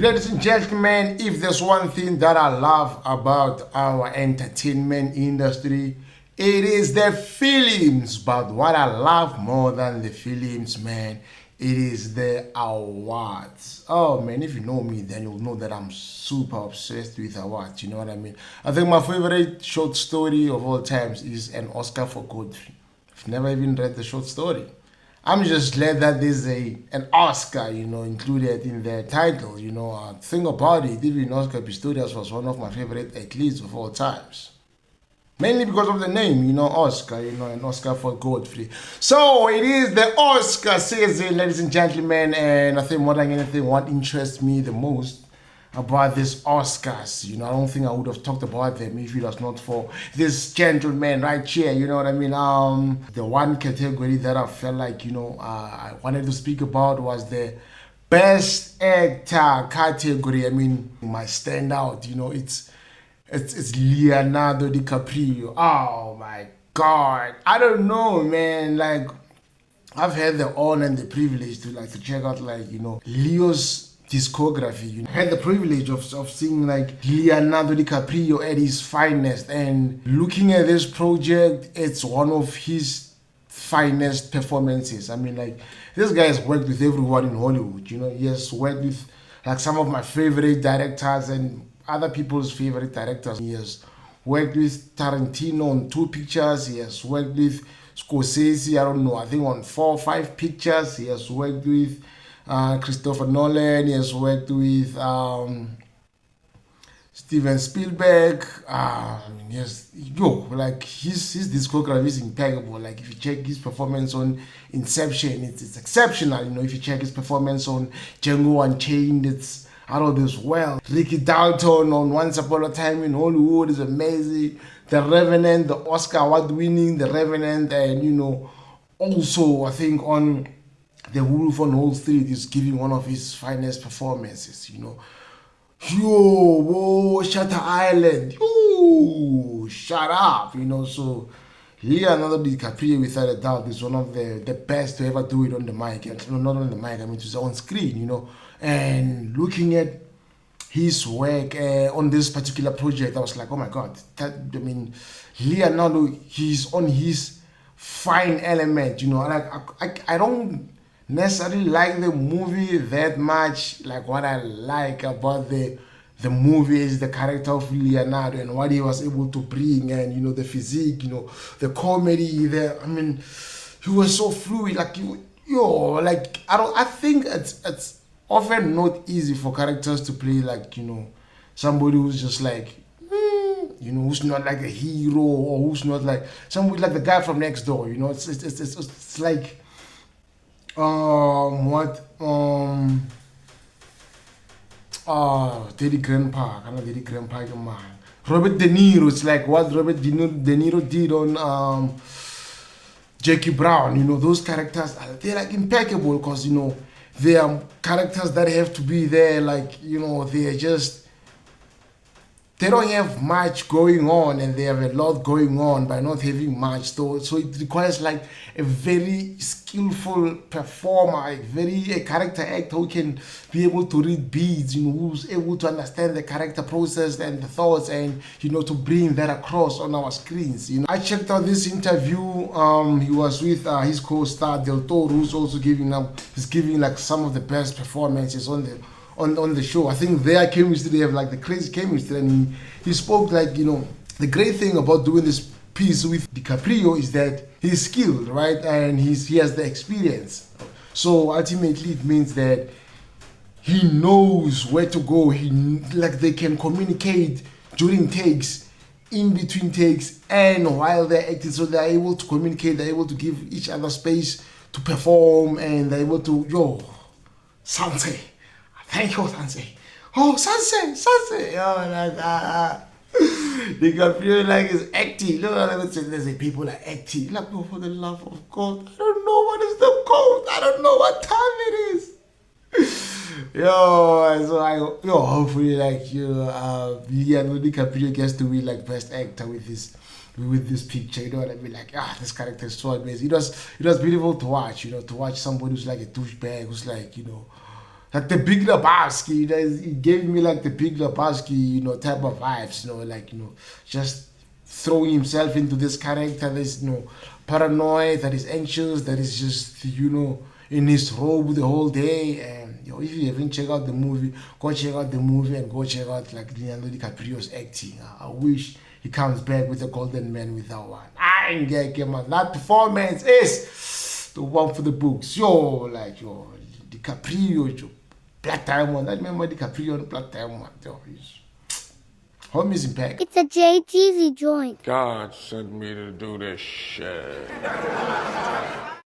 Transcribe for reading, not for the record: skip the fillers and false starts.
Ladies and gentlemen, if there's one thing that I love about our entertainment industry, it is the films. But what I love more than the films, man, it is the awards. Oh man, if you know me, then you'll know that I'm super obsessed with awards. You know what I mean? I think my favorite short story of all times is An Oscar for Godfrey. I've never even read the short story. I'm just glad that there's an Oscar, included in the title. Think about it. Even Oscar Pistorius was one of my favorite athletes of all times. Mainly because of the name, Oscar, an Oscar for Godfrey. So it is the Oscar season, ladies and gentlemen, and I think more than anything, what interests me the most about these Oscars, I don't think I would have talked about them if it was not for this gentleman right here, you know what I mean? The one category that I felt like, I wanted to speak about was the best actor category. I mean, my standout, it's Leonardo DiCaprio. Oh my God. I don't know, man. Like, I've had the honor and the privilege to check out Leo's discography. I had the privilege of seeing Leonardo DiCaprio at his finest, and looking at this project, it's one of his finest performances. I mean, this guy has worked with everyone in Hollywood. He has worked with some of my favorite directors and other people's favorite directors. He has worked with Tarantino on 2 pictures. He has worked with Scorsese, I don't know, I think on 4 or 5 pictures. He has worked with Christopher Nolan. He has worked with Steven Spielberg. His discography is impeccable. If you check his performance on Inception, it's exceptional. If you check his performance on Django Unchained, it's out of this world. Ricky Dalton on Once Upon a Time in Hollywood is amazing. The Revenant, the Oscar award-winning The Revenant, and also I think on The Wolf on Wall Street is giving one of his finest performances. Whoa, Shutter Island, shut up. So Leonardo DiCaprio, without a doubt, is one of the best to ever do it on the mic. And not on the mic, I mean, to on screen. And looking at his work on this particular project, I was like, oh my God, Leonardo, he's on his fine element. I don't necessarily like the movie that much. What I like about the movie is the character of Leonardo and what he was able to bring, and the physique, the comedy. He was so fluid. I think it's often not easy for characters to play somebody who's just who's not like a hero, or who's not like somebody like the guy from next door. It's like Daddy Grandpa, kind of Daddy Grandpa, man. Robert De Niro. It's like what Robert De Niro did on Jackie Brown. Those characters, they're impeccable because they are characters that have to be there. They're just, they don't have much going on, and they have a lot going on by not having much. So it requires a very skillful performer, a character actor who can be able to read beats, who's able to understand the character process and the thoughts, and to bring that across on our screens. I checked out this interview. He was with his co-star Del Toro, who's also giving some of the best performances on the show. I think their chemistry, they have the crazy chemistry, and he spoke the great thing about doing this piece with DiCaprio is that he's skilled, right? And he has the experience. So ultimately it means that he knows where to go. They can communicate during takes, in between takes, and while they're acting. So they're able to communicate, they're able to give each other space to perform, and they're able to, Sensei. Thank you, Sensei. Oh, Sensei. DiCaprio is acting. There's people are acting. For the love of God, I don't know what is the code. I don't know what time it is. Hopefully Leonardo DiCaprio gets to be best actor with this picture. This character is so amazing. It was beautiful to watch. To watch somebody who's a douchebag, who's like the Big Lebowski. It gave me like the Big Lebowski, type of vibes. Like just throwing himself into this character. That's paranoid, that is anxious, that is just in his robe the whole day. And if you haven't checked out the movie, go check out the movie and go check out like Leonardo DiCaprio's acting. I wish he comes back with a golden man with that one. I ain't getting man. That performance is the one for the books. DiCaprio, Black Diamond. I remember DiCaprio on Black Diamond. Home is impact. It's a JTZ joint. God sent me to do this shit.